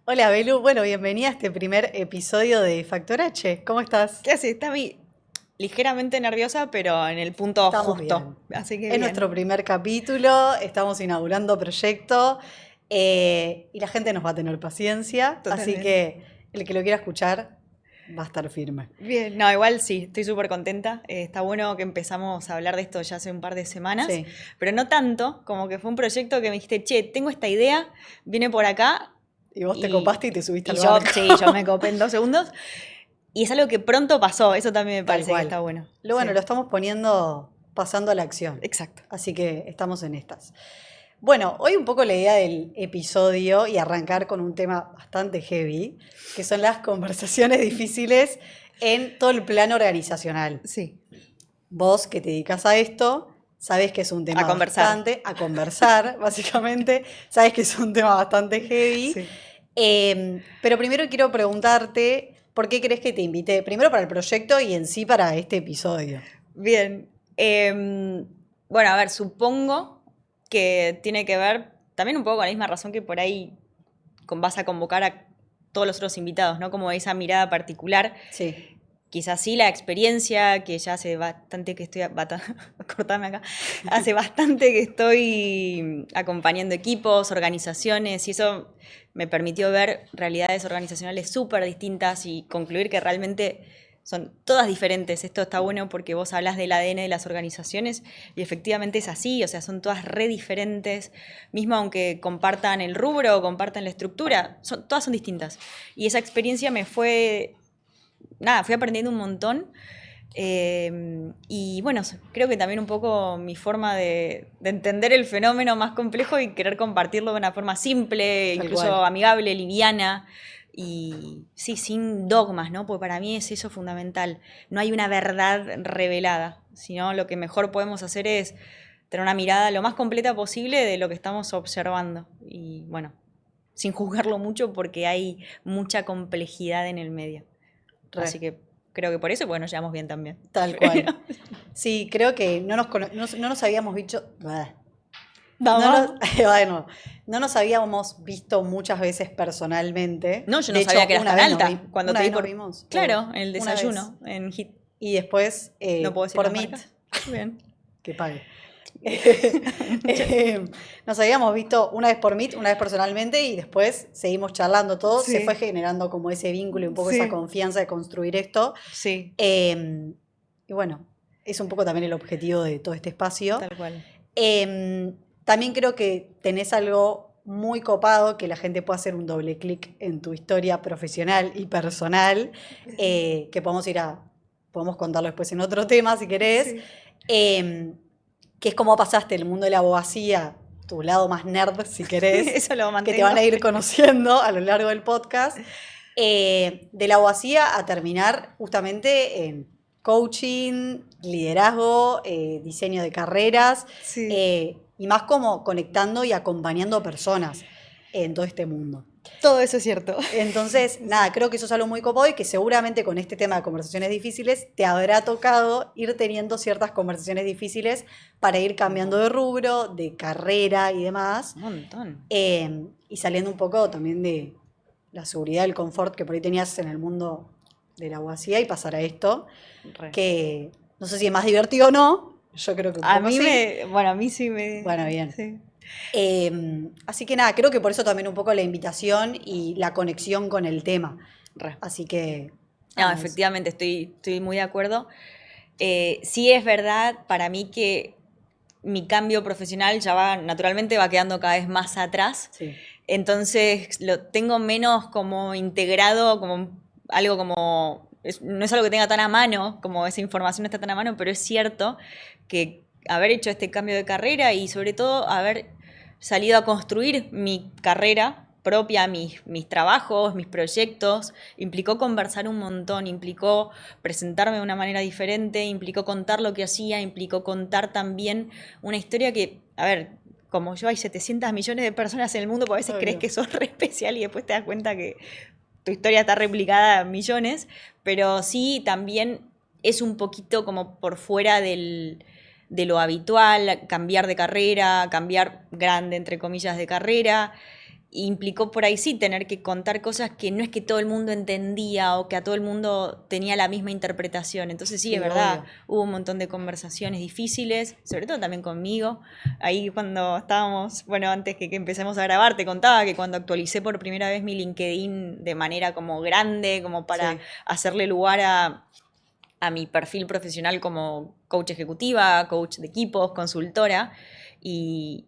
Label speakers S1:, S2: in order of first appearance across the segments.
S1: Hola Belu, bueno, bienvenida a este primer episodio de Factor H. ¿Cómo estás?
S2: ¿Qué haces? Está ligeramente nerviosa, pero en el punto
S1: Estamos
S2: justo.
S1: bien.
S2: Así que
S1: Es nuestro
S2: bien.
S1: primer capítulo, estamos inaugurando proyecto y la gente nos va a tener paciencia, así
S2: Totalmente.
S1: que el que lo quiera escuchar va a estar firme.
S2: Bien, no, igual sí, estoy súper contenta. Está bueno que empezamos a hablar de esto ya hace un par de semanas,
S1: Sí,
S2: pero no tanto, como que fue un proyecto que me dijiste, che, tengo esta idea, viene por acá
S1: y vos te
S2: y,
S1: copaste y te subiste
S2: y
S1: al
S2: yo,
S1: barco.
S2: sí, yo me copé en 2 segundos. Y es algo que pronto pasó, eso también me
S1: Tal
S2: parece que
S1: cual.
S2: está bueno.
S1: Lo bueno,
S2: Sí,
S1: lo estamos poniendo, pasando a la acción,
S2: exacto.
S1: así que estamos en estas. Bueno, hoy un poco la idea del episodio y arrancar con un tema bastante heavy, que son las conversaciones difíciles en todo el plano organizacional.
S2: Sí,
S1: Vos que te dedicas a esto, sabés que es un
S2: a
S1: tema
S2: conversar.
S1: bastante, a conversar, básicamente, sabés que es un tema bastante heavy.
S2: Sí.
S1: Pero primero quiero preguntarte, ¿por qué crees que te invité? Primero para el proyecto y en sí para este episodio.
S2: Bien. Bueno, a ver, supongo que tiene que ver también un poco con la misma razón que por ahí vas a convocar a todos los otros invitados, ¿no? Como esa mirada particular.
S1: Sí,
S2: Quizás sí la experiencia, que ya hace bastante que estoy, cortame acá, hace bastante que estoy acompañando equipos, organizaciones, y eso me permitió ver realidades organizacionales súper distintas y concluir que realmente son todas diferentes. Esto está bueno porque vos hablas del ADN de las organizaciones y efectivamente es así, o sea, son todas re diferentes, mismo aunque compartan el rubro o compartan la estructura, todas son distintas. Y esa experiencia me fue nada, fui aprendiendo un montón. Y bueno, creo que también un poco mi forma de entender el fenómeno más complejo y querer compartirlo de una forma simple,
S1: tal cual.
S2: incluso amigable, liviana. Y sí, sin dogmas, ¿no? Porque para mí es eso fundamental. No hay una verdad revelada, sino lo que mejor podemos hacer es tener una mirada lo más completa posible de lo que estamos observando. Y bueno, sin juzgarlo mucho porque hay mucha complejidad en el medio.
S1: Re.
S2: Así que creo que por eso, pues nos llevamos bien también.
S1: Tal cual. Sí, creo que no nos habíamos visto. No nos,
S2: Vamos.
S1: bueno, no nos habíamos visto muchas veces personalmente.
S2: No, yo
S1: De
S2: no sabía
S1: hecho,
S2: que eras tan alta. Cuando
S1: una
S2: te vi
S1: vez nos
S2: por.
S1: vimos, o
S2: Claro, en el
S1: una vez.
S2: desayuno, en Hit.
S1: Y después
S2: No puedo decir
S1: por
S2: las
S1: Meet,
S2: marcas. Bien.
S1: que pague.
S2: Muchas.
S1: Nos habíamos visto una vez por Meet, una vez personalmente, y después seguimos charlando todo. Se fue
S2: Sí,
S1: generando como ese vínculo y un poco esa
S2: sí,
S1: confianza de construir esto.
S2: sí,
S1: Eh, y bueno, es un poco también el objetivo de todo este espacio.
S2: tal cual.
S1: También creo que tenés algo muy copado, que la gente pueda hacer un doble clic en tu historia profesional y personal, que podemos contarlo después en otro tema si querés,
S2: Sí.
S1: eh, que es cómo pasaste del mundo de la abogacía, tu lado más nerd si querés,
S2: Eso lo
S1: que te van
S2: mantengo.
S1: a ir conociendo a lo largo del podcast, de la abogacía a terminar justamente en coaching, liderazgo, diseño de carreras,
S2: Sí.
S1: y más como conectando y acompañando personas en todo este mundo.
S2: Todo eso es cierto.
S1: Entonces, nada, creo que eso es algo muy copado y que seguramente con este tema de conversaciones difíciles te habrá tocado ir teniendo ciertas conversaciones difíciles para ir
S2: Un
S1: cambiando de
S2: montón.
S1: rubro, de carrera y demás,
S2: Un montón.
S1: y saliendo un poco también de la seguridad, el confort que por ahí tenías en el mundo de la abogacía y pasar a esto,
S2: Re.
S1: que no sé si es más divertido o no, yo creo que un
S2: A
S1: poco
S2: mí
S1: sí.
S2: me. Bueno, a mí sí me.
S1: Bueno, bien.
S2: Sí.
S1: Así que nada, creo que por eso también un poco la invitación y la conexión con el tema.
S2: Re.
S1: Así que,
S2: No,
S1: nada, eso.
S2: efectivamente, estoy muy de acuerdo. Sí es verdad para mí que mi cambio profesional ya va, naturalmente va quedando cada vez más atrás.
S1: Sí,
S2: Entonces lo tengo menos como integrado, como algo como, no es algo que tenga tan a mano, como esa información no está tan a mano, pero es cierto que haber hecho este cambio de carrera y sobre todo haber salido a construir mi carrera propia, mis trabajos, mis proyectos, implicó conversar un montón, implicó presentarme de una manera diferente, implicó contar lo que hacía, implicó contar también una historia que, a ver, como yo hay 700 millones de personas en el mundo, pues a veces crees
S1: obvio.
S2: que sos re especial y después te das cuenta que tu historia está replicada a millones, pero sí también es un poquito como por fuera de lo habitual, cambiar de carrera, cambiar grande, entre comillas, de carrera. implicó por ahí sí tener que contar cosas que no es que todo el mundo entendía o que a todo el mundo tenía la misma interpretación. Entonces sí,
S1: Sí,
S2: es verdad,
S1: obvio.
S2: hubo un montón de conversaciones difíciles, sobre todo también conmigo. Ahí cuando estábamos, bueno, antes que empecemos a grabar, te contaba que cuando actualicé por primera vez mi LinkedIn de manera como grande, como para
S1: Sí.
S2: hacerle lugar a mi perfil profesional como coach ejecutiva, coach de equipos, consultora, y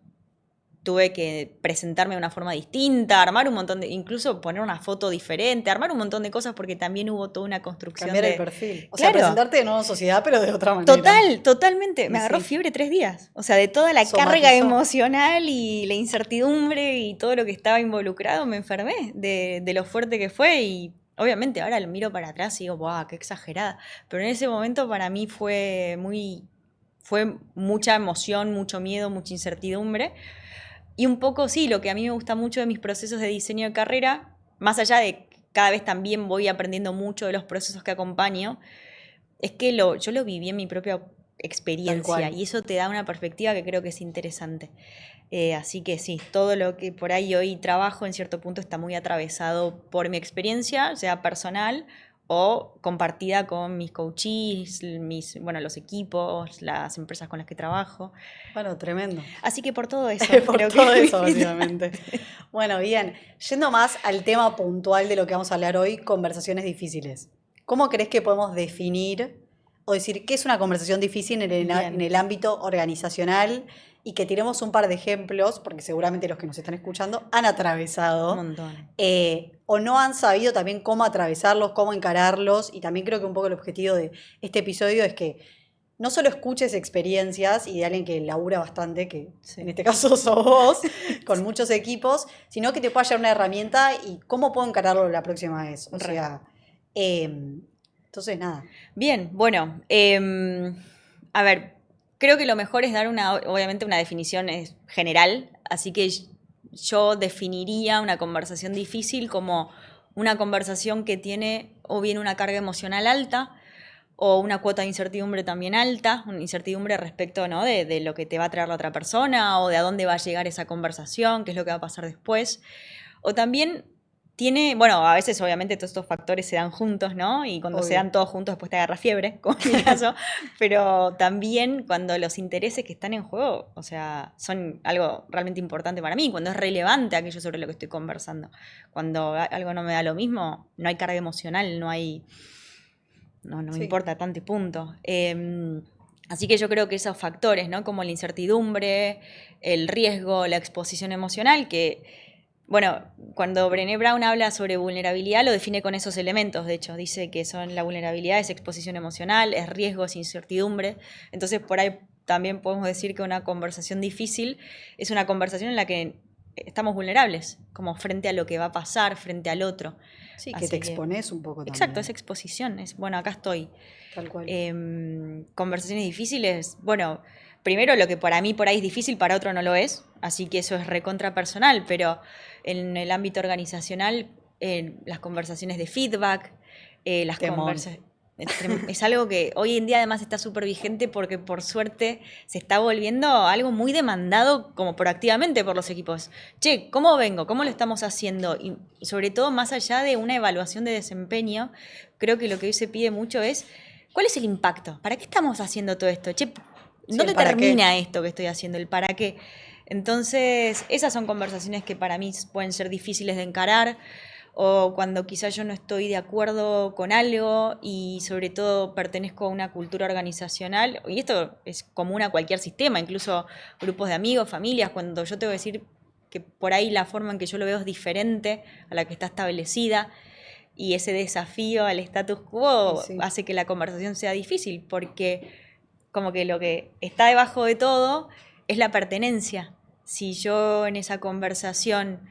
S2: tuve que presentarme de una forma distinta, armar un montón de, incluso poner una foto diferente, armar un montón de cosas porque también hubo toda una construcción
S1: Cambiar el
S2: de,
S1: perfil. O sea,
S2: claro,
S1: presentarte de nuevo en sociedad, pero de otra manera.
S2: totalmente, me
S1: Y
S2: agarró
S1: sí,
S2: fiebre 3 días, o sea, de toda la carga
S1: somatizó.
S2: emocional y la incertidumbre y todo lo que estaba involucrado, me enfermé de lo fuerte que fue y obviamente ahora lo miro para atrás y digo, ¡guau, qué exagerada! Pero en ese momento para mí fue mucha emoción, mucho miedo, mucha incertidumbre. Y un poco sí, lo que a mí me gusta mucho de mis procesos de diseño de carrera, más allá de que cada vez también voy aprendiendo mucho de los procesos que acompaño, es que yo lo viví en mi propia
S1: Tal
S2: experiencia
S1: cual.
S2: y eso te da una perspectiva que creo que es interesante. Así que sí, todo lo que por ahí hoy trabajo en cierto punto está muy atravesado por mi experiencia, sea personal o compartida con mis coaches, bueno, los equipos, las empresas con las que trabajo.
S1: Bueno, tremendo.
S2: Así que por todo eso,
S1: Por
S2: creo que
S1: todo
S2: es
S1: eso, básicamente.
S2: importante.
S1: Bueno, bien. Yendo más al tema puntual de lo que vamos a hablar hoy, conversaciones difíciles. ¿Cómo crees que podemos definir o decir qué es una conversación difícil en
S2: Bien,
S1: el ámbito organizacional y que tiremos un par de ejemplos, porque seguramente los que nos están escuchando han
S2: un
S1: atravesado
S2: montón.
S1: o no han sabido también cómo atravesarlos, cómo encararlos? Y también creo que un poco el objetivo de este episodio es que no solo escuches experiencias y de alguien que labura bastante, que en
S2: Sí.
S1: este caso sos vos, con muchos equipos, sino que te pueda llevar una herramienta y cómo puedo encararlo la próxima vez. O
S2: Re.
S1: sea, entonces nada,
S2: Bien, bueno, a ver, creo que lo mejor es dar obviamente una definición general, así que yo definiría una conversación difícil como una conversación que tiene o bien una carga emocional alta o una cuota de incertidumbre también alta, una incertidumbre respecto, ¿no?, de lo que te va a traer la otra persona o de a dónde va a llegar esa conversación, qué es lo que va a pasar después. O también tiene, bueno, a veces obviamente todos estos factores se dan juntos, ¿no? Y cuando se
S1: obvio.
S2: dan todos juntos después te agarra fiebre, como en mi caso, pero también cuando los intereses que están en juego, o sea, son algo realmente importante para mí, cuando es relevante aquello sobre lo que estoy conversando. Cuando algo no me da lo mismo, no hay carga emocional, no me
S1: Sí,
S2: importa tanto y punto. Así que yo creo que esos factores, ¿no? Como la incertidumbre, el riesgo, la exposición emocional, que, bueno, cuando Brené Brown habla sobre vulnerabilidad, lo define con esos elementos, de hecho, dice que son la vulnerabilidad, es exposición emocional, es riesgo, es incertidumbre. Entonces, por ahí también podemos decir que una conversación difícil es una conversación en la que estamos vulnerables, como frente a lo que va a pasar, frente al otro.
S1: sí, que te
S2: Así que,
S1: expones un poco
S2: exacto, es
S1: también,
S2: exposición, es, bueno, acá estoy.
S1: tal cual.
S2: Conversaciones difíciles, bueno, primero lo que para mí por ahí es difícil, para otro no lo es, así que eso es recontra personal, pero en el ámbito organizacional, las conversaciones de feedback, las
S1: Temón.
S2: conversaciones... Es algo que hoy en día además está súper vigente porque por suerte se está volviendo algo muy demandado como proactivamente por los equipos. Che, ¿cómo vengo? ¿Cómo lo estamos haciendo? Y sobre todo más allá de una evaluación de desempeño, creo que lo que hoy se pide mucho es ¿cuál es el impacto? ¿Para qué estamos haciendo todo esto? Che,
S1: Sí, el
S2: ¿dónde
S1: para qué.
S2: termina esto que estoy haciendo? ¿El para qué? Entonces, esas son conversaciones que para mí pueden ser difíciles de encarar o cuando quizás yo no estoy de acuerdo con algo y sobre todo pertenezco a una cultura organizacional, y esto es común a cualquier sistema, incluso grupos de amigos, familias, cuando yo tengo que decir que por ahí la forma en que yo lo veo es diferente a la que está establecida y ese desafío al status
S1: Y
S2: quo
S1: sí,
S2: hace que la conversación sea difícil porque como que lo que está debajo de todo es la pertenencia. Si yo en esa conversación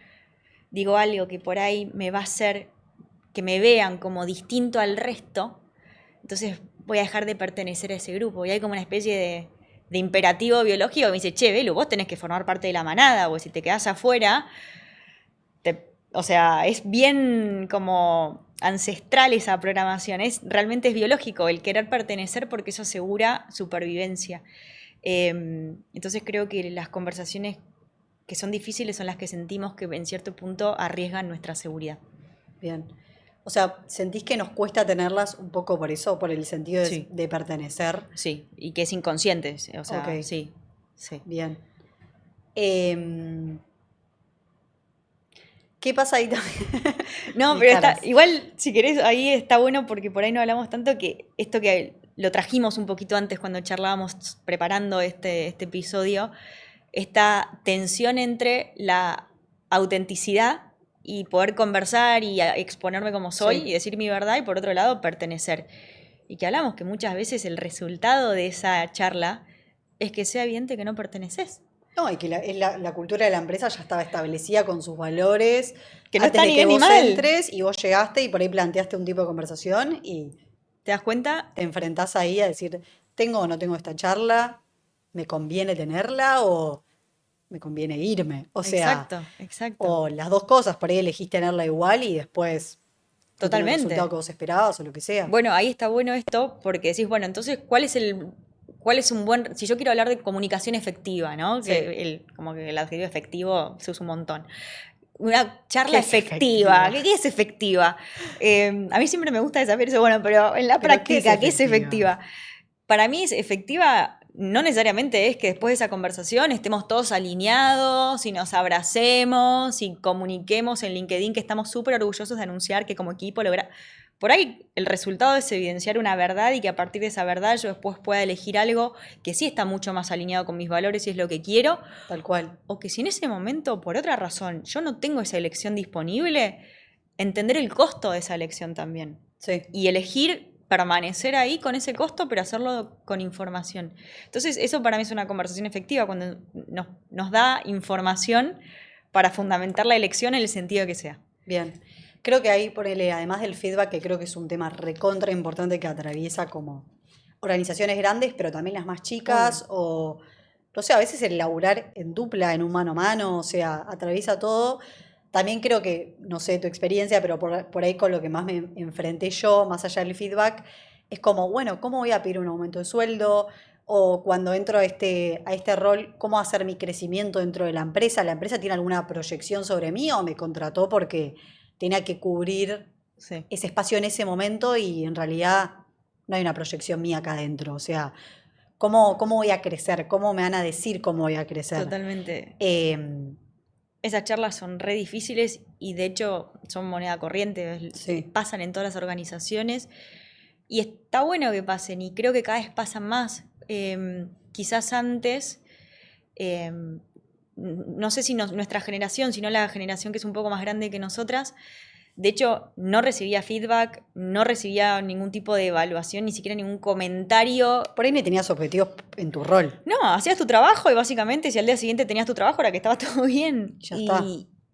S2: digo algo que por ahí me va a hacer que me vean como distinto al resto, entonces voy a dejar de pertenecer a ese grupo. Y hay como una especie de imperativo biológico que me dice, che, Belu, vos tenés que formar parte de la manada, o si te quedás afuera, o sea, es bien como ancestral esa programación, realmente es biológico el querer pertenecer porque eso asegura supervivencia. Entonces creo que las conversaciones que son difíciles son las que sentimos que en cierto punto arriesgan nuestra seguridad.
S1: Bien. O sea, ¿sentís que nos cuesta tenerlas un poco por eso, por el sentido de,
S2: Sí.
S1: de pertenecer?
S2: Sí, y que es inconsciente, o sea,
S1: Ok.
S2: sí, sí.
S1: Bien. ¿Qué pasa ahí también?
S2: No,
S1: Mis
S2: pero
S1: caras.
S2: igual, si querés, ahí está bueno porque por ahí no hablamos tanto que esto que lo trajimos un poquito antes cuando charlábamos preparando este episodio, esta tensión entre la autenticidad y poder conversar y exponerme como soy
S1: Sí.
S2: y decir mi verdad y por otro lado pertenecer. Y que hablamos que muchas veces el resultado de esa charla es que sea evidente que no perteneces.
S1: No, y que la cultura de la empresa ya estaba establecida con sus valores
S2: Que no
S1: antes
S2: está
S1: de
S2: ni
S1: que
S2: bien ni
S1: vos
S2: mal.
S1: entres y vos llegaste y por ahí planteaste un tipo de conversación y
S2: ¿Te das cuenta?
S1: te enfrentás ahí a decir, ¿tengo o no tengo esta charla? ¿Me conviene tenerla o me conviene irme? O sea,
S2: Exacto, exacto.
S1: o las dos cosas, por ahí elegís tenerla igual y después no tiene el resultado
S2: Totalmente.
S1: que vos esperabas o lo que sea.
S2: Bueno, ahí está bueno esto porque decís, bueno, entonces, cuál es un buen, si yo quiero hablar de comunicación efectiva, ¿no?
S1: Sí.
S2: Como que el adjetivo efectivo se usa un montón. Una charla
S1: ¿Qué es
S2: efectiva.
S1: efectiva?
S2: ¿Qué es efectiva? A mí siempre me gusta desafiar eso, bueno, pero en la
S1: ¿Pero qué es
S2: práctica, ¿qué es
S1: efectiva?
S2: efectiva? Para mí es efectiva, no necesariamente es que después de esa conversación estemos todos alineados y nos abracemos y comuniquemos en LinkedIn que estamos súper orgullosos de anunciar que como equipo logra. Por ahí el resultado es evidenciar una verdad y que a partir de esa verdad yo después pueda elegir algo que sí está mucho más alineado con mis valores y es lo que quiero,
S1: Tal cual.
S2: o que si en ese momento, por otra razón, yo no tengo esa elección disponible, entender el costo de esa elección también.
S1: Sí.
S2: Y elegir permanecer ahí con ese costo, pero hacerlo con información. Entonces, eso para mí es una conversación efectiva, cuando nos da información para fundamentar la elección en el sentido que sea.
S1: Bien. Creo que ahí, ponele, además del feedback, que creo que es un tema recontra importante que atraviesa como organizaciones grandes, pero también las más chicas,
S2: Obvio.
S1: o no sé, a veces el laburar en dupla, en un mano a mano, o sea, atraviesa todo. También creo que, no sé tu experiencia, pero por ahí con lo que más me enfrenté yo, más allá del feedback, es como, bueno, ¿cómo voy a pedir un aumento de sueldo? O cuando entro a este rol, ¿cómo hacer mi crecimiento dentro de la empresa? ¿La empresa tiene alguna proyección sobre mí o me contrató porque tenía que cubrir
S2: Sí,
S1: ese espacio en ese momento y en realidad no hay una proyección mía acá adentro? O sea, ¿cómo voy a crecer? ¿Cómo me van a decir cómo voy a crecer?
S2: totalmente.
S1: Em,
S2: Esas charlas son re difíciles y de hecho son moneda corriente,
S1: sí,
S2: pasan en todas las organizaciones y está bueno que pasen y creo que cada vez pasan más. Quizás antes, eh, no sé si nuestra generación, sino la generación que es un poco más grande que nosotras, de hecho no recibía feedback, no recibía ningún tipo de evaluación, ni siquiera ningún comentario.
S1: por ahí ni tenías objetivos en tu rol,
S2: No, hacías tu trabajo y básicamente si al día siguiente tenías tu trabajo era que estaba todo bien.
S1: ya está.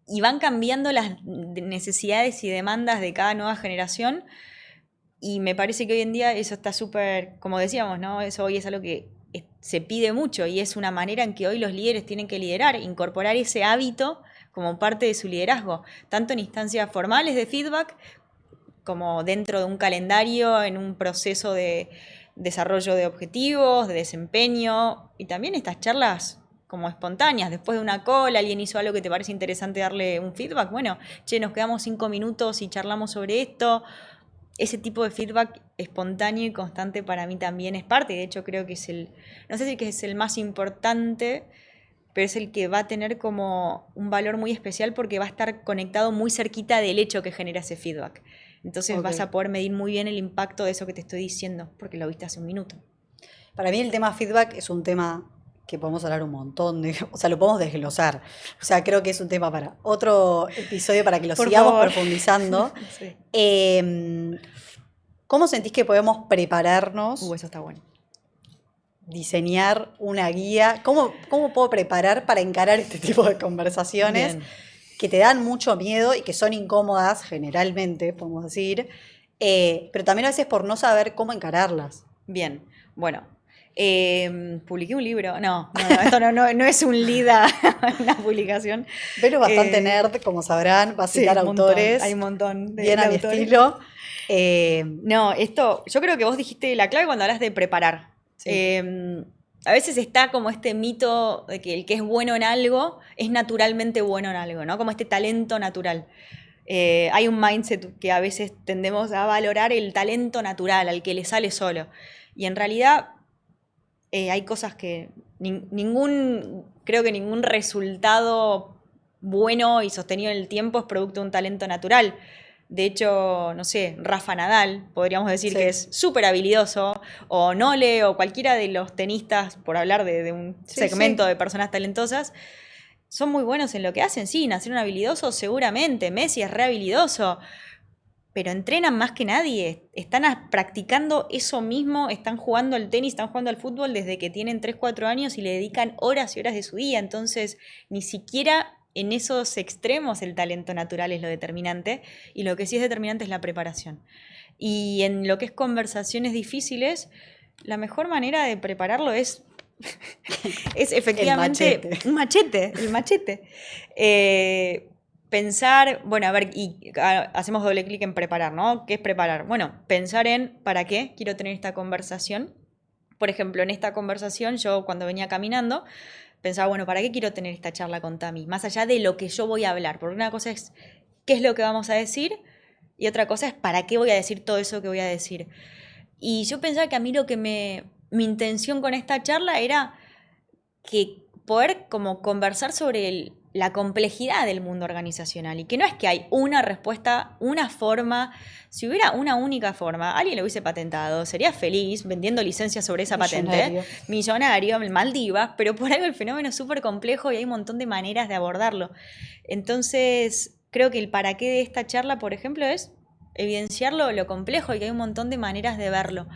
S2: Y van cambiando las necesidades y demandas de cada nueva generación. Y me parece que hoy en día eso está súper, como decíamos, ¿no? Eso hoy es algo que se pide mucho y es una manera en que hoy los líderes tienen que liderar, incorporar ese hábito como parte de su liderazgo, tanto en instancias formales de feedback como dentro de un calendario, en un proceso de desarrollo de objetivos, de desempeño, y también estas charlas como espontáneas, después de una call, alguien hizo algo que te parece interesante darle un feedback, bueno, che, nos quedamos 5 minutos y charlamos sobre esto. Ese tipo de feedback espontáneo y constante para mí también es parte, y de hecho creo que es no sé si que es el más importante, pero es el que va a tener como un valor muy especial porque va a estar conectado muy cerquita del hecho que genera ese feedback. Entonces
S1: Ok.
S2: vas a poder medir muy bien el impacto de eso que te estoy diciendo, porque lo viste hace un minuto.
S1: Para mí el tema feedback es un tema que podemos hablar un montón de, o sea, lo podemos desglosar. O sea, creo que es un tema para otro episodio para que lo
S2: Por
S1: sigamos
S2: favor.
S1: profundizando.
S2: Sí.
S1: ¿Cómo sentís que podemos prepararnos,
S2: Eso está bueno.
S1: diseñar una guía? ¿Cómo puedo preparar para encarar este tipo de conversaciones
S2: Bien.
S1: que te dan mucho miedo y que son incómodas generalmente, podemos decir, pero también a veces por no saber cómo encararlas?
S2: Bien. Bueno. Publiqué un libro. Esto no es un lead a una publicación.
S1: Velo bastante
S2: Eh,
S1: nerd, como sabrán, va a
S2: sí,
S1: citar
S2: un montón.
S1: autores,
S2: Hay un montón
S1: bien
S2: de
S1: a mi
S2: autores.
S1: estilo.
S2: No, esto, yo creo que vos dijiste la clave cuando hablas de preparar.
S1: Sí.
S2: a veces está como este mito de que el que es bueno en algo es naturalmente bueno en algo, ¿no? Como este talento natural. Hay un mindset que a veces tendemos a valorar el talento natural, al que le sale solo. Y en realidad hay cosas que creo que ningún resultado bueno y sostenido en el tiempo es producto de un talento natural. De hecho, no sé, Rafa Nadal, podríamos decir que es súper habilidoso, o Nole, o cualquiera de los tenistas, por hablar de un segmento de personas talentosas, son muy buenos en lo que hacen. Sí, nacieron habilidosos seguramente, Messi es re habilidoso, pero entrenan más que nadie, están practicando eso mismo, están jugando al tenis, están jugando al fútbol desde que tienen 3 4 años y le dedican horas y horas de su día, entonces ni siquiera en esos extremos el talento natural es lo determinante, y lo que sí es determinante es la preparación. Y en lo que es conversaciones difíciles, la mejor manera de prepararlo es efectivamente un machete, el machete. Pensar, bueno, a ver, y hacemos doble clic en preparar, ¿no? ¿Qué es preparar? Bueno, pensar en para qué quiero tener esta conversación. Por ejemplo, en esta conversación, yo cuando venía caminando, pensaba, bueno, ¿para qué quiero tener esta charla con Tami? Más allá de lo que yo voy a hablar, porque una cosa es qué es lo que vamos a decir y otra cosa es para qué voy a decir todo eso que voy a decir. Y yo pensaba que a mí mi intención con esta charla era que poder como conversar sobre la complejidad del mundo organizacional y que no es que hay una respuesta, una forma. Si hubiera una única forma, alguien lo hubiese patentado, sería feliz vendiendo licencias sobre esa patente, millonario, Maldivas, pero por algo el fenómeno es súper complejo y hay un montón de maneras de abordarlo. Entonces, creo que el para qué de esta charla, por ejemplo, es evidenciar lo complejo y que hay un montón de maneras de verlo.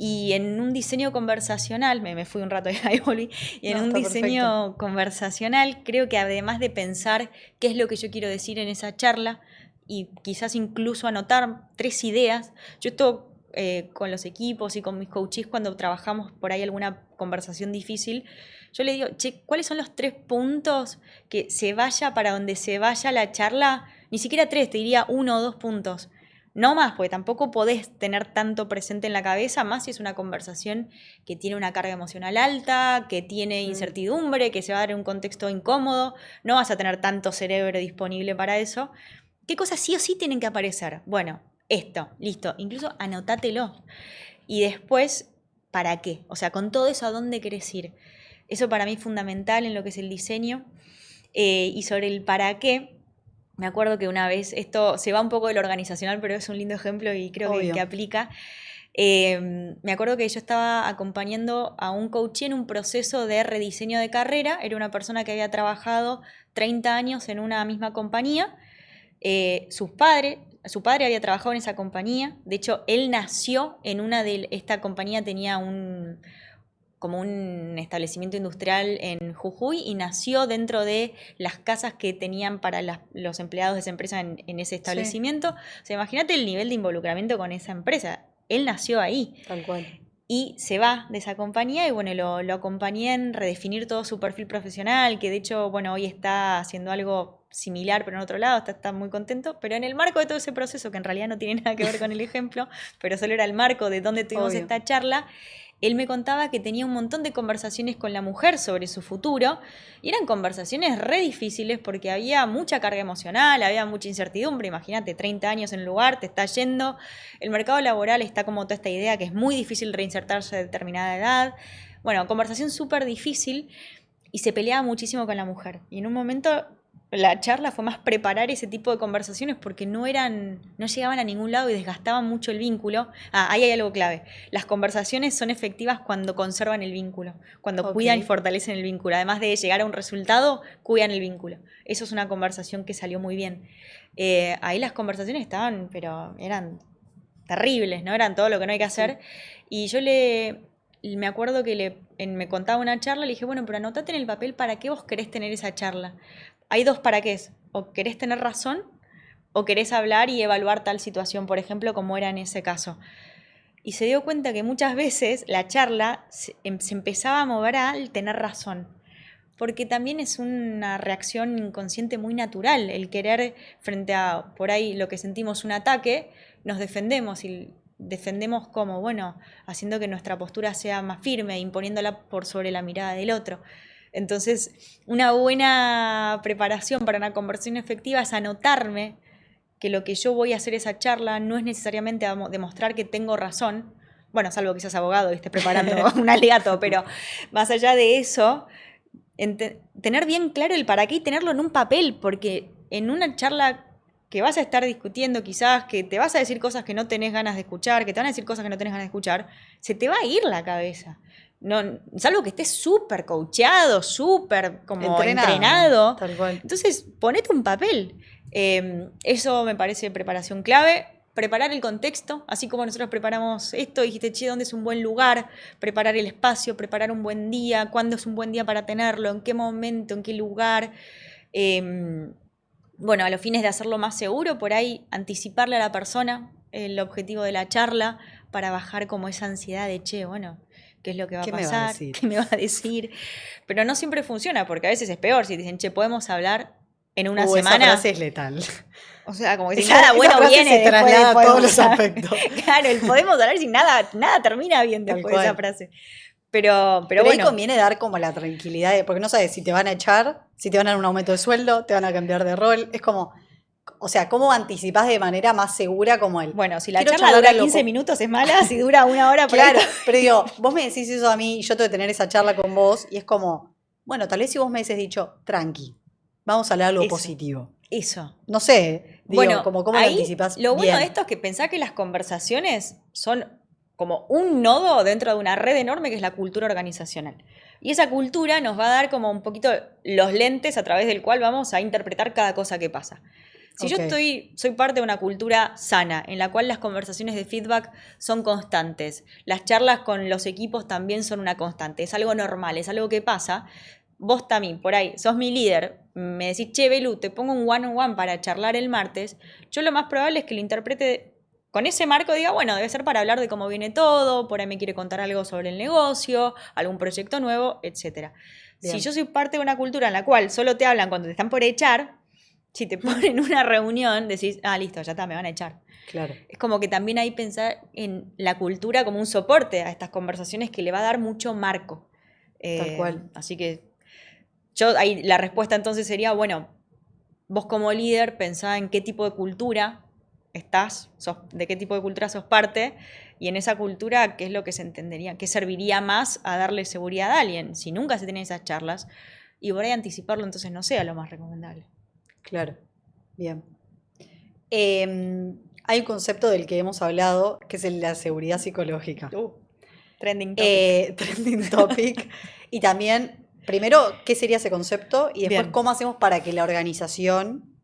S2: Y en un diseño conversacional, me fui un rato y ahí volví, y en un diseño conversacional creo que además de pensar qué es lo que yo quiero decir en esa charla y quizás incluso anotar 3 ideas, yo esto con los equipos y con mis coaches cuando trabajamos por ahí alguna conversación difícil, yo le digo, che, ¿cuáles son los 3 puntos que se vaya para donde se vaya la charla? Ni siquiera 3, te diría 1 o 2 puntos. No más, porque tampoco podés tener tanto presente en la cabeza, más si es una conversación que tiene una carga emocional alta, que tiene incertidumbre, que se va a dar en un contexto incómodo. No vas a tener tanto cerebro disponible para eso. ¿Qué cosas sí o sí tienen que aparecer? Bueno, esto, listo. Incluso anotátelo. Y después, ¿para qué? O sea, con todo eso, ¿a dónde querés ir? Eso para mí es fundamental en lo que es el diseño. Y sobre el para qué, me acuerdo que una vez, esto se va un poco de lo organizacional, pero es un lindo ejemplo y creo que aplica. Me acuerdo que yo estaba acompañando a un coach en un proceso de rediseño de carrera. Era una persona que había trabajado 30 años en una misma compañía. Su padre había trabajado en esa compañía. De hecho, él nació en esta compañía tenía como un establecimiento industrial en Jujuy y nació dentro de las casas que tenían para los empleados de esa empresa en ese establecimiento. O sea, imagínate el nivel de involucramiento con esa empresa. Él nació ahí.
S1: Tal cual.
S2: Y se va de esa compañía y bueno, lo acompañé en redefinir todo su perfil profesional, que de hecho, bueno, hoy está haciendo algo similar, pero en otro lado, está muy contento. Pero en el marco de todo ese proceso, que en realidad no tiene nada que ver con el ejemplo, pero solo era el marco de donde tuvimos esta charla, él me contaba que tenía un montón de conversaciones con la mujer sobre su futuro y eran conversaciones re difíciles porque había mucha carga emocional, había mucha incertidumbre. Imagínate, 30 años en el lugar, te está yendo. El mercado laboral está como toda esta idea que es muy difícil reinsertarse a determinada edad. Bueno, conversación súper difícil y se peleaba muchísimo con la mujer. Y en un momento la charla fue más preparar ese tipo de conversaciones porque no llegaban a ningún lado y desgastaban mucho el vínculo. Ahí hay algo clave. Las conversaciones son efectivas cuando conservan el vínculo, cuando cuidan y fortalecen el vínculo. Además de llegar a un resultado, cuidan el vínculo. Eso es una conversación que salió muy bien. Ahí las conversaciones estaban, pero eran terribles, ¿no? Eran todo lo que no hay que hacer. Y yo me acuerdo que me contaba una charla, le dije, bueno, pero anotate en el papel para qué vos querés tener esa charla. Hay 2 para qué es. O querés tener razón o querés hablar y evaluar tal situación, por ejemplo, como era en ese caso. Y se dio cuenta que muchas veces la charla se empezaba a mover al tener razón. Porque también es una reacción inconsciente muy natural. El querer, frente a por ahí lo que sentimos un ataque, nos defendemos y defendemos cómo, bueno, haciendo que nuestra postura sea más firme, imponiéndola por sobre la mirada del otro. Entonces, una buena preparación para una conversación efectiva es anotarme que lo que yo voy a hacer esa charla no es necesariamente demostrar que tengo razón, bueno, salvo que seas abogado y estés preparando un alegato, pero más allá de eso, tener bien claro el para qué y tenerlo en un papel, porque en una charla que vas a estar discutiendo quizás, que te vas a decir cosas que no tenés ganas de escuchar, que te van a decir cosas que no tenés ganas de escuchar, se te va a ir la cabeza. No, salvo que estés súper coacheado, súper como entrenado.
S1: Tal cual.
S2: Entonces, ponete un papel. Eso me parece preparación clave. Preparar el contexto, así como nosotros preparamos esto, dijiste, che, ¿dónde es un buen lugar? Preparar el espacio, preparar un buen día, cuándo es un buen día para tenerlo, en qué momento, en qué lugar. Bueno, a los fines de hacerlo más seguro, por ahí anticiparle a la persona el objetivo de la charla para bajar como esa ansiedad de, che, bueno, ¿qué es lo que va a pasar? ¿Qué me va a decir? Pero no siempre funciona, porque a veces es peor. Si te dicen, che, podemos hablar en una semana.
S1: Esa frase es letal.
S2: O sea, como que si nada bueno viene
S1: después de todos los aspectos.
S2: Claro, el podemos hablar sin nada termina bien después de esa frase. Pero
S1: bueno.
S2: Ahí
S1: conviene dar como la tranquilidad, porque no sabes si te van a echar, si te van a dar un aumento de sueldo, te van a cambiar de rol. Es como, o sea, ¿cómo anticipás de manera más segura como él?
S2: Bueno, si la charla dura 15 minutos es mala, si dura una hora...
S1: Claro, pero digo, vos me decís eso a mí y yo tengo que tener esa charla con vos y es como, bueno, tal vez si vos me hubieses dicho, tranqui, vamos a hablar algo positivo.
S2: Eso.
S1: No sé, digo,
S2: bueno,
S1: como cómo lo anticipás
S2: lo bueno
S1: bien.
S2: de esto es que pensá que las conversaciones son como un nodo dentro de una red enorme que es la cultura organizacional. Y esa cultura nos va a dar como un poquito los lentes a través del cual vamos a interpretar cada cosa que pasa. Si yo soy parte de una cultura sana, en la cual las conversaciones de feedback son constantes, las charlas con los equipos también son una constante, es algo normal, es algo que pasa, vos también, por ahí, sos mi líder, me decís, che, Belu, te pongo un one-on-one para charlar el martes, yo lo más probable es que lo interprete con ese marco, diga, bueno, debe ser para hablar de cómo viene todo, por ahí me quiere contar algo sobre el negocio, algún proyecto nuevo, etc. Si yo soy parte de una cultura en la cual solo te hablan cuando te están por echar, si te ponen una reunión, decís, listo, ya está, me van a echar.
S1: Claro.
S2: Es como que también hay que pensar en la cultura como un soporte a estas conversaciones que le va a dar mucho marco.
S1: Tal cual.
S2: Así que ahí la respuesta entonces sería, bueno, vos como líder pensá en qué tipo de cultura estás, de qué tipo de cultura sos parte, y en esa cultura qué es lo que se entendería, qué serviría más a darle seguridad a alguien. Si nunca se tienen esas charlas, y por ahí anticiparlo entonces no sea lo más recomendable.
S1: Claro, bien. Hay un concepto del que hemos hablado, que es el de la seguridad psicológica.
S2: Trending topic.
S1: Trending topic. Y también, primero, ¿qué sería ese concepto? Y después, ¿cómo hacemos para que la organización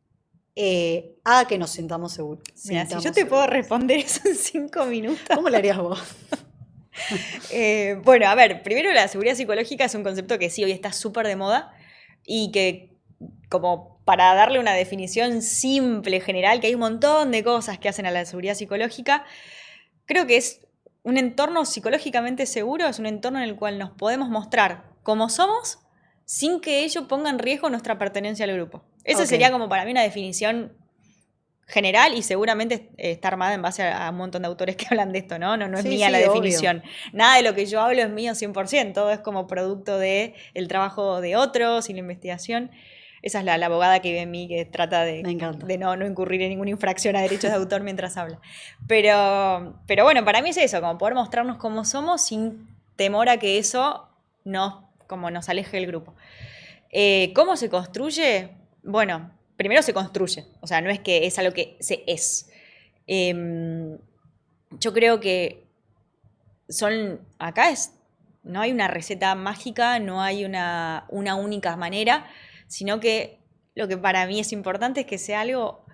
S1: haga que nos sintamos seguros?
S2: Mira, si yo te puedo responder eso en 5 minutos.
S1: ¿Cómo lo harías vos?
S2: Bueno, a ver, primero la seguridad psicológica es un concepto que sí, hoy está súper de moda y que como para darle una definición simple, general, que hay un montón de cosas que hacen a la seguridad psicológica, creo que es un entorno psicológicamente seguro, es un entorno en el cual nos podemos mostrar como somos sin que ello ponga en riesgo nuestra pertenencia al grupo. Esa sería como para mí una definición general y seguramente está armada en base a un montón de autores que hablan de esto, ¿no? No es mía la definición.
S1: Obvio.
S2: Nada de lo que yo hablo es mío 100%, todo es como producto del trabajo de otros y la investigación. Esa es la abogada que vive en mí, que trata de no incurrir en ninguna infracción a derechos de autor mientras habla. Pero bueno, para mí es eso, como poder mostrarnos cómo somos sin temor a que eso nos aleje del grupo. ¿Cómo se construye? Bueno, primero se construye, o sea, no es que es algo que se es. Yo creo que no hay una receta mágica, no hay una única manera, sino que lo que para mí es importante es que sea algo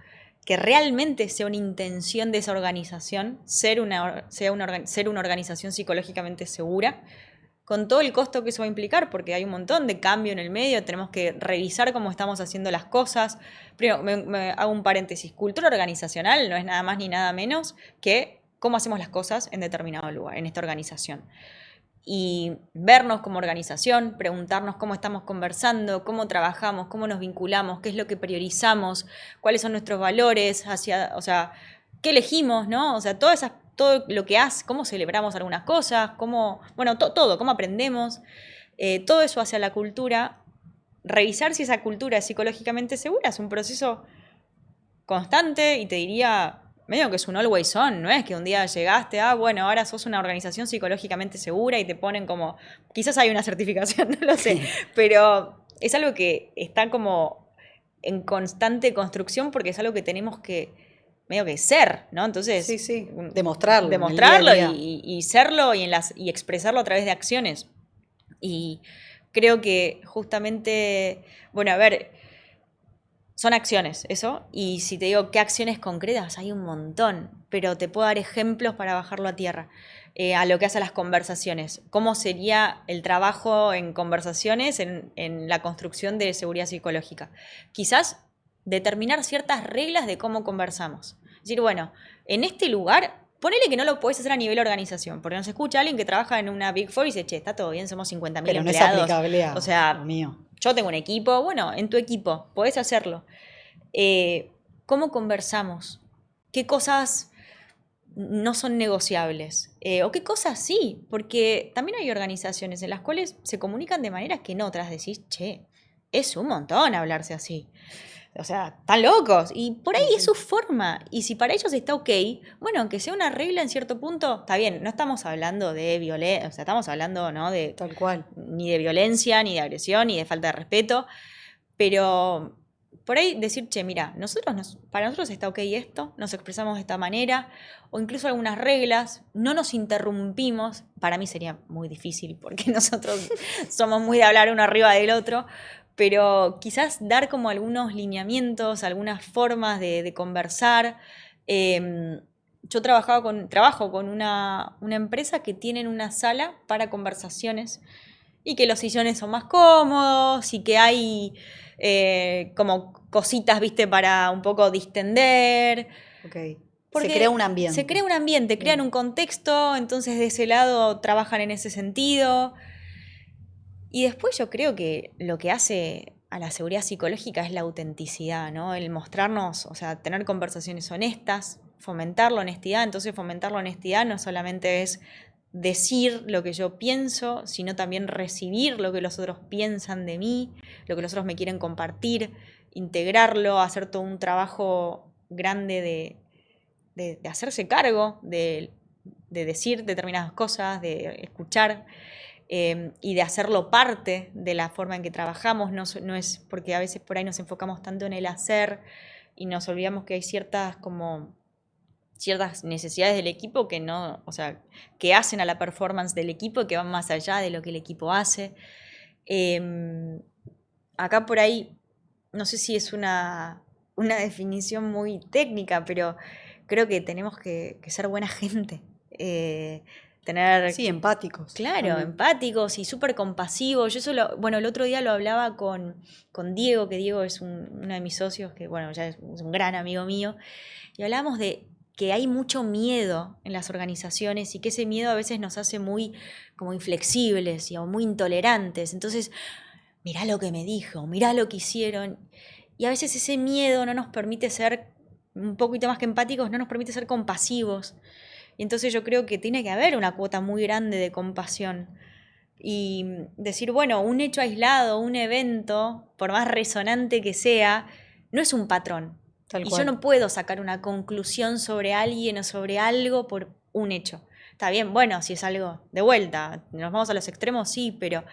S2: que realmente sea una intención de esa organización, ser una organización psicológicamente segura, con todo el costo que eso va a implicar, porque hay un montón de cambio en el medio, tenemos que revisar cómo estamos haciendo las cosas. Primero, me hago un paréntesis, cultura organizacional no es nada más ni nada menos que cómo hacemos las cosas en determinado lugar, en esta organización. Y vernos como organización, preguntarnos cómo estamos conversando, cómo trabajamos, cómo nos vinculamos, qué es lo que priorizamos, cuáles son nuestros valores, qué elegimos, ¿no? O sea, todas esas todo lo que hace, cómo celebramos algunas cosas, todo, cómo aprendemos, todo eso hacia la cultura. Revisar si esa cultura es psicológicamente segura es un proceso constante y te diría, medio que es un always on, no es que un día llegaste, bueno, ahora sos una organización psicológicamente segura y te ponen como, quizás hay una certificación, no lo sé, pero es algo que está como en constante construcción porque es algo que tenemos que medio que ser, ¿no? Entonces,
S1: sí. Demostrarlo en el
S2: demostrarlo
S1: día a día.
S2: y serlo y expresarlo a través de acciones. Y creo que justamente, bueno, a ver, son acciones, eso. Y si te digo qué acciones concretas, hay un montón, pero te puedo dar ejemplos para bajarlo a tierra. A lo que hace a las conversaciones. ¿Cómo sería el trabajo en conversaciones en la construcción de seguridad psicológica? Quizás determinar ciertas reglas de cómo conversamos. Es decir, bueno, en este lugar, ponele que no lo podés hacer a nivel organización, porque nos escucha alguien que trabaja en una Big Four y dice, che, está todo bien, somos 50.000
S1: Pero no es
S2: empleados.
S1: aplicable a
S2: O sea,
S1: lo mío.
S2: yo tengo un equipo, bueno, en tu equipo, podés hacerlo. ¿Cómo conversamos? ¿Qué cosas no son negociables? ¿O qué cosas sí? Porque también hay organizaciones en las cuales se comunican de maneras que en otras decís, che, es un montón hablarse así. O sea, están locos. Y por ahí es su forma. Y si para ellos está ok, bueno, aunque sea una regla en cierto punto, está bien. No estamos hablando de violencia, o sea, estamos hablando, ¿no? de
S1: Tal cual.
S2: ni de violencia, ni de agresión, ni de falta de respeto. Pero por ahí decir, che, mira, para nosotros está ok esto, nos expresamos de esta manera, o incluso algunas reglas, no nos interrumpimos. Para mí sería muy difícil porque nosotros somos muy de hablar uno arriba del otro, pero quizás dar como algunos lineamientos, algunas formas de conversar. Yo trabajo con una empresa que tienen una sala para conversaciones y que los sillones son más cómodos y que hay como cositas, viste, para un poco distender.
S1: Ok.
S2: Porque
S1: se crea un ambiente.
S2: Se crea un ambiente, crean un contexto, entonces de ese lado trabajan en ese sentido. Y después yo creo que lo que hace a la seguridad psicológica es la autenticidad, ¿no? El mostrarnos, o sea, tener conversaciones honestas, fomentar la honestidad. Entonces fomentar la honestidad no solamente es decir lo que yo pienso, sino también recibir lo que los otros piensan de mí, lo que los otros me quieren compartir, integrarlo, hacer todo un trabajo grande de hacerse cargo, de decir determinadas cosas, de escuchar. Y de hacerlo parte de la forma en que trabajamos, no es porque a veces por ahí nos enfocamos tanto en el hacer y nos olvidamos que hay ciertas necesidades del equipo que no, o sea, que hacen a la performance del equipo, que van más allá de lo que el equipo hace. Acá por ahí, no sé si es una definición muy técnica, pero creo que tenemos que ser buena gente.
S1: Sí, empáticos.
S2: Claro,
S1: también.
S2: empáticos y súper compasivos. Bueno, el otro día lo hablaba con Diego, que Diego es uno de mis socios, que bueno, ya es un gran amigo mío, y hablábamos de que hay mucho miedo en las organizaciones y que ese miedo a veces nos hace muy como inflexibles o muy intolerantes. Entonces, mirá lo que me dijo, mirá lo que hicieron. Y a veces ese miedo no nos permite ser un poquito más que empáticos, no nos permite ser compasivos. Y entonces yo creo que tiene que haber una cuota muy grande de compasión. Y decir, bueno, un hecho aislado, un evento, por más resonante que sea, no es un patrón.
S1: Tal
S2: Y
S1: cual.
S2: yo no puedo sacar una conclusión sobre alguien o sobre algo por un hecho. Está bien, bueno, si es algo de vuelta, nos vamos a los extremos, sí, pero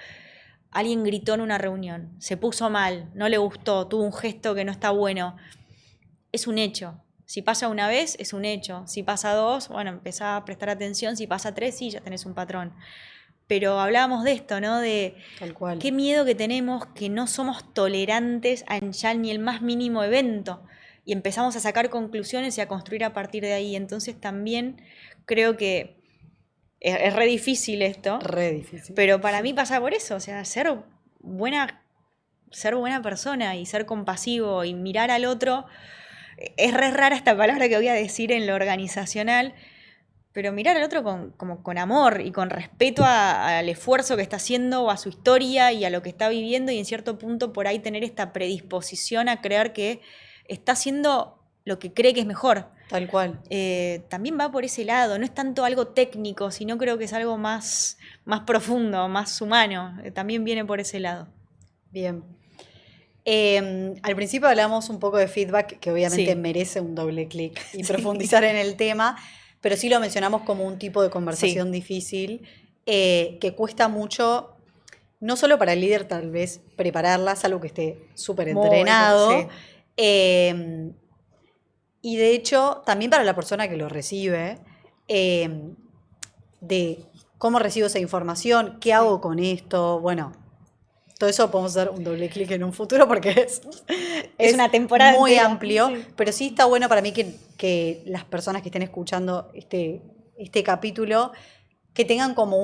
S2: alguien gritó en una reunión, se puso mal, no le gustó, tuvo un gesto que no está bueno. Es un hecho. Si pasa una vez, es un hecho. Si pasa dos, bueno, empezá a prestar atención. Si pasa tres, sí, ya tenés un patrón. Pero hablábamos de esto, ¿no? De
S1: Tal cual.
S2: qué miedo que tenemos que no somos tolerantes a ya ni el más mínimo evento. Y empezamos a sacar conclusiones y a construir a partir de ahí. Entonces también creo que es re difícil esto.
S1: Re difícil.
S2: Pero para mí pasa por eso. O sea, ser buena persona y ser compasivo y mirar al otro. Es re rara esta palabra que voy a decir en lo organizacional, pero mirar al otro con amor y con respeto al esfuerzo que está haciendo o a su historia y a lo que está viviendo y en cierto punto por ahí tener esta predisposición a creer que está haciendo lo que cree que es mejor.
S1: Tal cual.
S2: También va por ese lado, no es tanto algo técnico, sino creo que es algo más profundo, más humano, también viene por ese lado.
S1: Bien. Al principio hablamos un poco de feedback, que obviamente
S2: Sí,
S1: merece un doble clic y
S2: sí,
S1: profundizar en el tema, pero sí lo mencionamos como un tipo de
S2: sí,
S1: conversación difícil, que cuesta mucho, no solo para el líder tal vez prepararla, salvo que esté súper entrenado,
S2: sí,
S1: eh, y de hecho también para la persona que lo recibe, eh, de cómo recibo esa información, qué
S2: sí.
S1: hago con esto, bueno, todo eso podemos dar un doble clic en un futuro porque
S2: Es
S1: es
S2: una temporada
S1: muy
S2: entera.
S1: amplio,
S2: Sí.
S1: pero sí está bueno para mí que las personas que estén escuchando este capítulo, que tengan como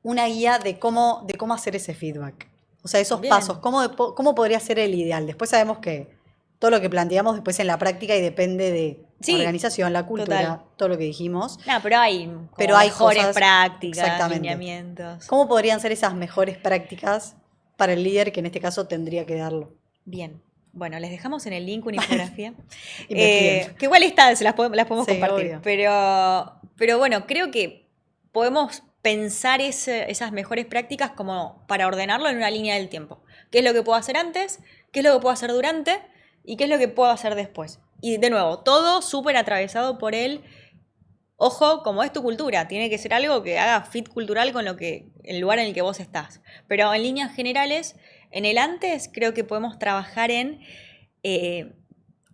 S1: una guía de cómo hacer ese feedback. O sea, esos pasos,
S2: Bien.
S1: cómo podría ser el ideal. Después sabemos que todo lo que planteamos después en la práctica y depende de la
S2: Sí,
S1: organización, la
S2: total.
S1: cultura, todo lo que dijimos.
S2: No, pero hay como
S1: Pero hay
S2: mejores
S1: cosas,
S2: prácticas,
S1: exactamente.
S2: lineamientos.
S1: ¿Cómo podrían ser esas mejores prácticas para el líder que en este caso tendría que darlo?
S2: Bien. Bueno, les dejamos en el link una infografía.
S1: Investiguen.
S2: Que igual está, las podemos
S1: Sí,
S2: compartir.
S1: obvio.
S2: Pero bueno, creo que podemos pensar esas mejores prácticas como para ordenarlo en una línea del tiempo. ¿Qué es lo que puedo hacer antes? ¿Qué es lo que puedo hacer durante? ¿Y qué es lo que puedo hacer después? Y de nuevo, todo súper atravesado por ojo, como es tu cultura, tiene que ser algo que haga fit cultural con el lugar en el que vos estás. Pero en líneas generales, en el antes creo que podemos trabajar en eh,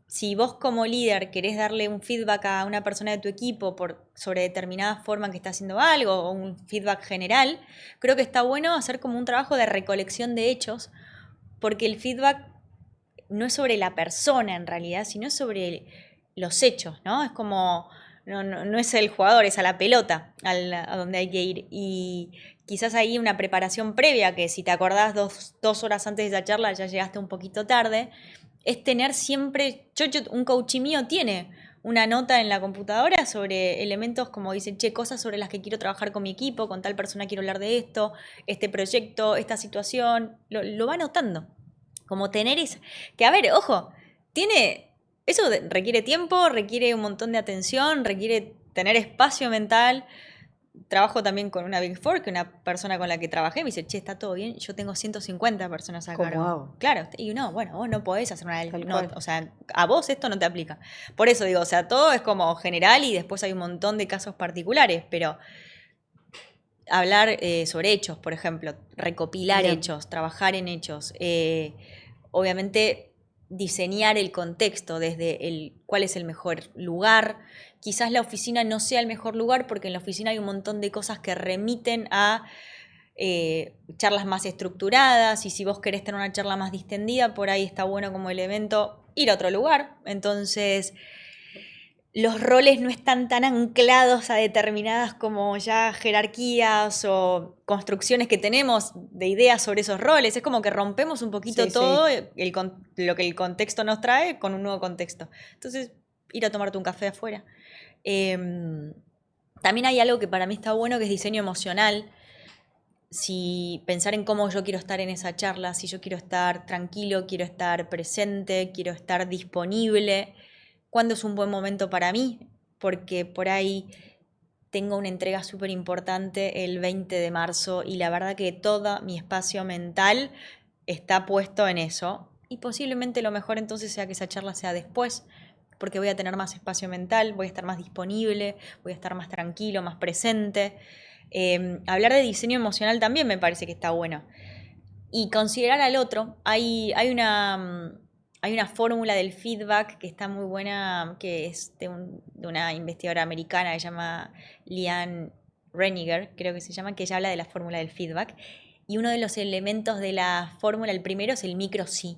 S2: si vos como líder querés darle un feedback a una persona de tu equipo sobre determinada forma que está haciendo algo o un feedback general, creo que está bueno hacer como un trabajo de recolección de hechos, porque el feedback no es sobre la persona en realidad, sino sobre los hechos, ¿no? Es como, no es el jugador, es a la pelota a donde hay que ir. Y quizás hay una preparación previa, que si te acordás 2 horas antes de esa charla ya llegaste un poquito tarde, es tener siempre, un coach mío tiene una nota en la computadora sobre elementos como dicen, che, cosas sobre las que quiero trabajar con mi equipo, con tal persona quiero hablar de esto, este proyecto, esta situación, lo va anotando. Como tener esa, que a ver, ojo, tiene, eso requiere tiempo, requiere un montón de atención, requiere tener espacio mental. Trabajo también con una Big Four, que una persona con la que trabajé me dice, che, está todo bien, yo tengo 150 personas a
S1: ¿Cómo
S2: cargo.
S1: hago?
S2: Claro, y no, bueno, vos no podés hacer una,
S1: Tal
S2: no,
S1: cual.
S2: o sea, a vos esto no te aplica. Por eso digo, o sea, todo es como general y después hay un montón de casos particulares, pero hablar sobre hechos, por ejemplo, recopilar
S1: Bien.
S2: hechos, trabajar en hechos, obviamente diseñar el contexto desde cuál es el mejor lugar. Quizás la oficina no sea el mejor lugar porque en la oficina hay un montón de cosas que remiten a charlas más estructuradas y si vos querés tener una charla más distendida, por ahí está bueno como elemento ir a otro lugar. Entonces, los roles no están tan anclados a determinadas como ya jerarquías o construcciones que tenemos de ideas sobre esos roles. Es como que rompemos un poquito
S1: Sí,
S2: todo
S1: sí.
S2: lo que el contexto nos trae con un nuevo contexto. Entonces, ir a tomarte un café afuera. También hay algo que para mí está bueno, que es diseño emocional. Si pensar en cómo yo quiero estar en esa charla, si yo quiero estar tranquilo, quiero estar presente, quiero estar disponible, cuándo es un buen momento para mí, porque por ahí tengo una entrega súper importante el 20 de marzo y la verdad que todo mi espacio mental está puesto en eso. Y posiblemente lo mejor entonces sea que esa charla sea después, porque voy a tener más espacio mental, voy a estar más disponible, voy a estar más tranquilo, más presente. Hablar de diseño emocional también me parece que está bueno. Y considerar al otro. Hay una fórmula del feedback que está muy buena, que es de una investigadora americana que se llama Liane Reniger, creo que se llama, que ella habla de la fórmula del feedback. Y uno de los elementos de la fórmula, el primero, es el micro sí,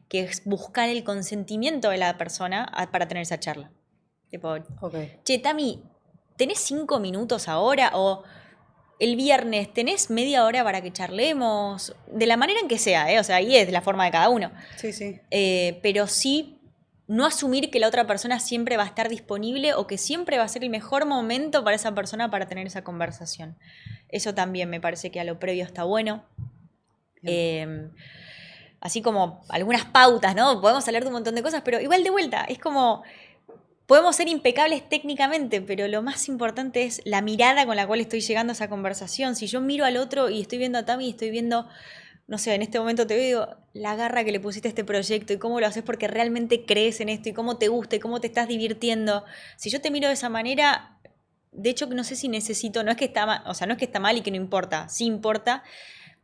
S2: que es buscar el consentimiento de la persona para tener esa charla. Tipo,
S1: Ok.
S2: che, Tami, ¿tenés 5 minutos ahora? O el viernes, ¿tenés media hora para que charlemos? De la manera en que sea, ¿eh? O sea, ahí es la forma de cada uno.
S1: Sí, sí.
S2: Pero sí no asumir que la otra persona siempre va a estar disponible o que siempre va a ser el mejor momento para esa persona para tener esa conversación. Eso también me parece que a lo previo está bueno.
S1: Bien.
S2: Eh, Así como algunas pautas, ¿no? Podemos hablar de un montón de cosas, pero igual de vuelta, es como podemos ser impecables técnicamente, pero lo más importante es la mirada con la cual estoy llegando a esa conversación. Si yo miro al otro y estoy viendo a Tami y estoy viendo, no sé, en este momento te veo la garra que le pusiste a este proyecto y cómo lo haces porque realmente crees en esto y cómo te gusta y cómo te estás divirtiendo. Si yo te miro de esa manera, de hecho no sé si necesito, no es que está mal, o sea, no es que está mal y que no importa, sí importa,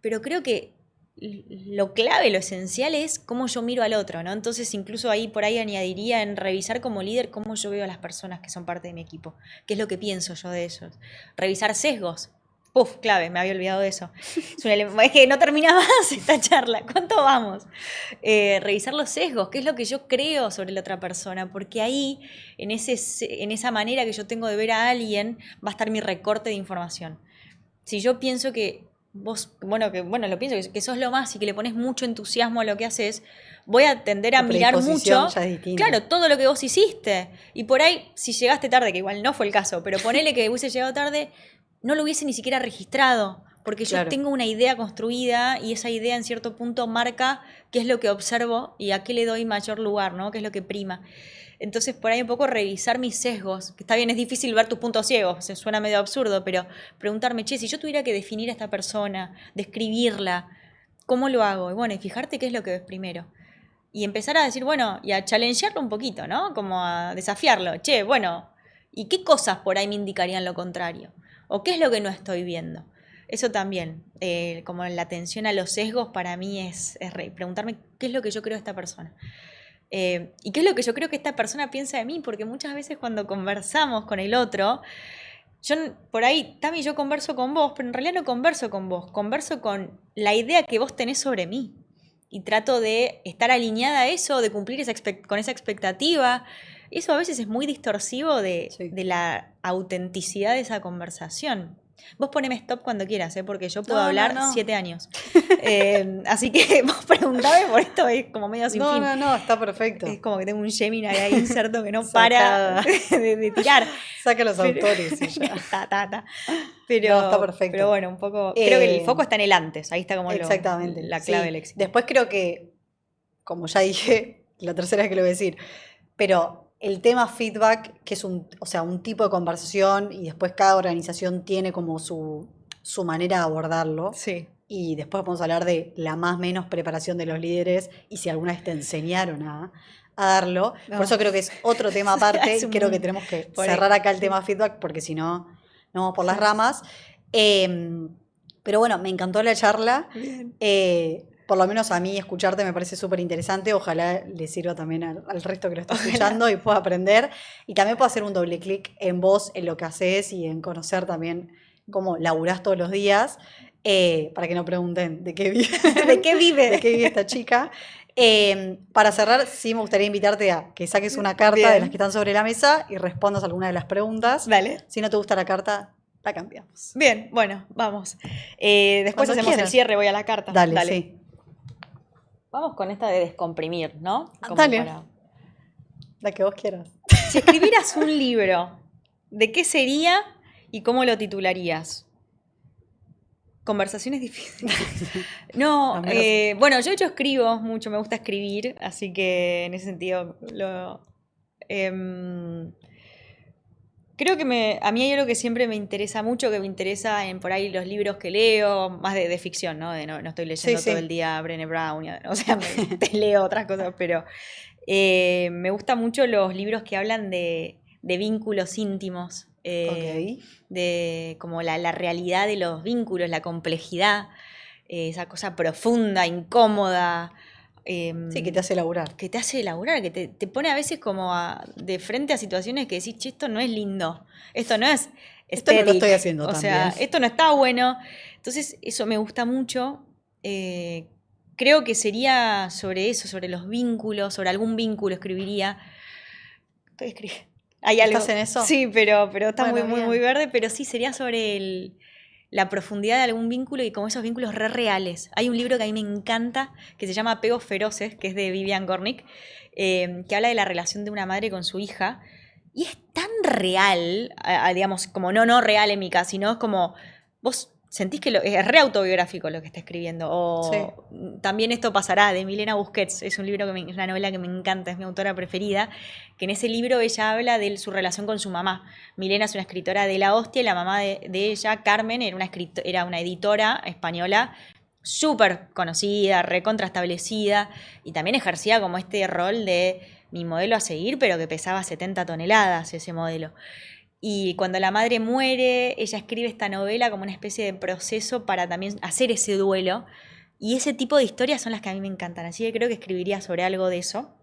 S2: pero creo que lo clave, lo esencial es cómo yo miro al otro, ¿no? Entonces incluso ahí por ahí añadiría en revisar como líder cómo yo veo a las personas que son parte de mi equipo, qué es lo que pienso yo de ellos. Revisar sesgos. Uf, clave, me había olvidado de eso. Es que no termina más esta charla. ¿Cuánto vamos? Revisar los sesgos, qué es lo que yo creo sobre la otra persona, porque ahí, en esa manera que yo tengo de ver a alguien, va a estar mi recorte de información. Si yo pienso que vos, lo pienso, que sos lo más y que le pones mucho entusiasmo a lo que haces, voy a tender a
S1: Tu
S2: mirar
S1: predisposición
S2: mucho,
S1: ya es distinta.
S2: claro, todo lo que vos hiciste. Y por ahí, si llegaste tarde, que igual no fue el caso, pero ponele que hubiese llegado tarde, no lo hubiese ni siquiera registrado, porque yo
S1: Claro.
S2: tengo una idea construida y esa idea en cierto punto marca qué es lo que observo y a qué le doy mayor lugar, ¿no? Qué es lo que prima. Entonces, por ahí un poco revisar mis sesgos, que está bien, es difícil ver tus puntos ciegos, se suena medio absurdo, pero preguntarme, che, si yo tuviera que definir a esta persona, describirla, ¿cómo lo hago? Y bueno, y fijarte qué es lo que ves primero. Y empezar a decir, bueno, y a challengearlo un poquito, ¿no? Como a desafiarlo. Che, bueno, ¿y qué cosas por ahí me indicarían lo contrario? ¿O qué es lo que no estoy viendo? Eso también, como la atención a los sesgos para mí es preguntarme qué es lo que yo creo de esta persona. ¿Y qué es lo que yo creo que esta persona piensa de mí? Porque muchas veces cuando conversamos con el otro, yo por ahí, Tami, yo converso con vos, pero en realidad no converso con vos, converso con la idea que vos tenés sobre mí. Y trato de estar alineada a eso, de cumplir con esa expectativa. Eso a veces es muy distorsivo de la autenticidad de esa conversación. Vos poneme stop cuando quieras, porque yo puedo hablar 7 años. Así que vos preguntame por esto, es como medio sin fin.
S1: No, está perfecto.
S2: Es como que tengo un Gemini ahí inserto que no para de tirar.
S1: Saca los autores y ya.
S2: Pero,
S1: no, está perfecto.
S2: Pero bueno, un poco. Creo que el foco está en el antes. Ahí está como
S1: exactamente,
S2: la clave del éxito.
S1: Después creo que, como ya dije, la tercera vez que lo voy a decir, pero el tema feedback, que es un tipo de conversación y después cada organización tiene como su manera de abordarlo.
S2: Sí.
S1: Y después vamos a hablar de la más menos preparación de los líderes y si alguna vez te enseñaron a darlo. No. Por eso creo que es otro tema aparte y creo que tenemos que cerrar acá el tema feedback porque si no, no vamos por las ramas. Pero bueno, me encantó la charla. Por lo menos a mí escucharte me parece súper interesante. Ojalá le sirva también al resto que lo está escuchando y pueda aprender. Y también pueda hacer un doble clic en vos, en lo que haces y en conocer también cómo laburás todos los días. Para que no pregunten de qué vive,
S2: ¿De qué vive?
S1: De qué vive esta chica. Para cerrar, sí me gustaría invitarte a que saques una carta de las que están sobre la mesa y respondas alguna de las preguntas.
S2: Vale.
S1: Si no te gusta la carta, la cambiamos.
S2: Bien, bueno, vamos. Después cuando hacemos el cierre, voy a la carta.
S1: Dale. Sí.
S2: Vamos con esta de descomprimir, ¿no? Como
S1: dale. La que vos quieras.
S2: Si escribieras un libro, ¿de qué sería y cómo lo titularías? Conversaciones difíciles. No, bueno, yo escribo mucho, me gusta escribir, así que en ese sentido creo que a mí hay algo que siempre me interesa mucho, que me interesa en por ahí los libros que leo, más de ficción, ¿no? No estoy leyendo todo el día Brené Brown, o sea, te leo otras cosas, pero me gustan mucho los libros que hablan de vínculos íntimos. De como la realidad de los vínculos, la complejidad, esa cosa profunda, incómoda.
S1: Sí, que te hace laburar.
S2: Que te hace laburar, que te pone a veces como de frente a situaciones que decís, che, esto no es lindo, esto no es
S1: esto no lo estoy haciendo
S2: o sea, esto no está bueno. Entonces, eso me gusta mucho. Creo que sería sobre eso, sobre los vínculos, sobre algún vínculo escribiría. Estoy escribiendo. ¿Hay algo?
S1: ¿Estás en eso?
S2: Sí, pero está muy verde, pero sí sería sobre la profundidad de algún vínculo y como esos vínculos reales. Hay un libro que a mí me encanta que se llama Apegos Feroces, que es de Vivian Gornick, que habla de la relación de una madre con su hija y es tan real, digamos, como no real en mi caso, sino es como vos sentís que es re autobiográfico lo que está escribiendo. O También esto pasará, de Milena Busquets. Es un libro es una novela que me encanta, es mi autora preferida. Que en ese libro ella habla de su relación con su mamá. Milena es una escritora de la hostia y la mamá de ella, Carmen, era una editora española súper conocida, recontraestablecida, y también ejercía como este rol de mi modelo a seguir, pero que pesaba 70 toneladas ese modelo. Y cuando la madre muere, ella escribe esta novela como una especie de proceso para también hacer ese duelo. Y ese tipo de historias son las que a mí me encantan. Así que creo que escribiría sobre algo de eso.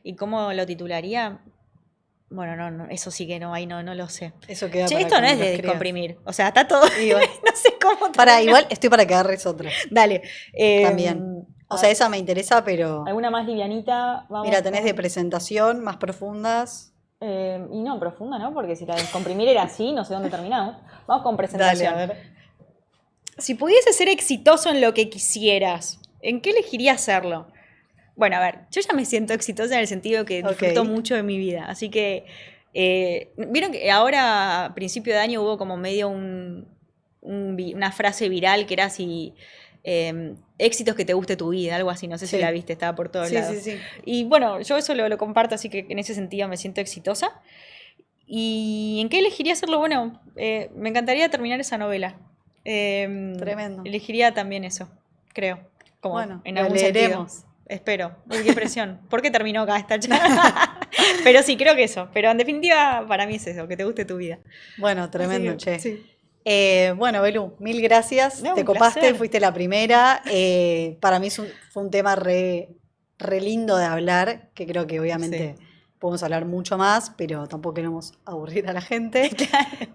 S2: ¿Y cómo lo titularía? Bueno, no, eso sí que no, ahí no lo sé.
S1: Eso queda
S2: Che,
S1: para
S2: esto no
S1: cuando
S2: es de
S1: lo escribas.
S2: descomprimir. O sea, está todo.
S1: Igual.
S2: No sé cómo.
S1: Para, igual estoy para que agarres otra.
S2: Dale.
S1: También. O sea, esa me interesa, pero.
S2: ¿Alguna más livianita? Vamos
S1: Mira, tenés
S2: con-
S1: de presentación, más profundas.
S2: Y no, profunda, ¿no? Porque si la descomprimir era así, no sé dónde terminamos. Vamos con
S1: Dale,
S2: presentación.
S1: a ver.
S2: Si pudieses ser exitoso en lo que quisieras, ¿en qué elegirías hacerlo? Bueno, a ver, yo ya me siento exitosa en el sentido que disfruto
S1: Ok.
S2: mucho de mi vida. Así que, vieron que ahora, a principio de año, hubo como medio una frase viral que era así, éxitos que te guste tu vida, algo así, no sé si
S1: Sí.
S2: la viste, estaba por todos
S1: Sí,
S2: lados.
S1: sí, sí.
S2: Y bueno, yo eso lo comparto, así que en ese sentido me siento exitosa. ¿Y en qué elegiría hacerlo? Bueno, me encantaría terminar esa novela.
S1: Tremendo.
S2: Elegiría también eso, creo. Como
S1: Bueno,
S2: en
S1: lo
S2: algún
S1: leeremos.
S2: sentido. Espero. Uy, qué presión. ¿Por qué terminó acá esta charla? Pero sí, creo que eso. Pero en definitiva, para mí es eso, que te guste tu vida.
S1: Bueno, tremendo,
S2: Así que,
S1: che.
S2: sí.
S1: Bueno, Belu, mil gracias.
S2: No,
S1: Te
S2: un
S1: copaste,
S2: placer.
S1: fuiste la primera. Para mí fue un tema re lindo de hablar, que creo que obviamente podemos hablar mucho más, pero tampoco queremos aburrir a la gente.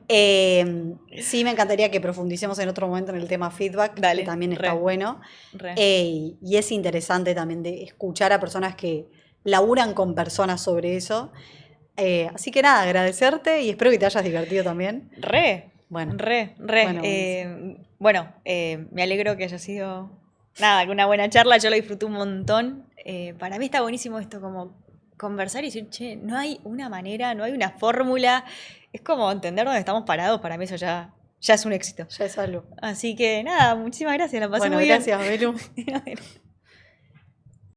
S1: Sí, me encantaría que profundicemos en otro momento en el tema feedback,
S2: Dale,
S1: que también está
S2: re.
S1: bueno.
S2: Re.
S1: Y es interesante también de escuchar a personas que laburan con personas sobre eso. Así que nada, agradecerte y espero que te hayas divertido también.
S2: Re.
S1: Bueno.
S2: Re.
S1: Bueno,
S2: Me alegro que haya sido nada, una buena charla. Yo lo disfruté un montón. Para mí está buenísimo esto, como conversar y decir, che, no hay una manera, no hay una fórmula. Es como entender dónde estamos parados. Para mí eso ya es un éxito.
S1: Ya es algo.
S2: Así que nada, muchísimas gracias. La pasé
S1: Bueno,
S2: muy bien.
S1: gracias, Belu.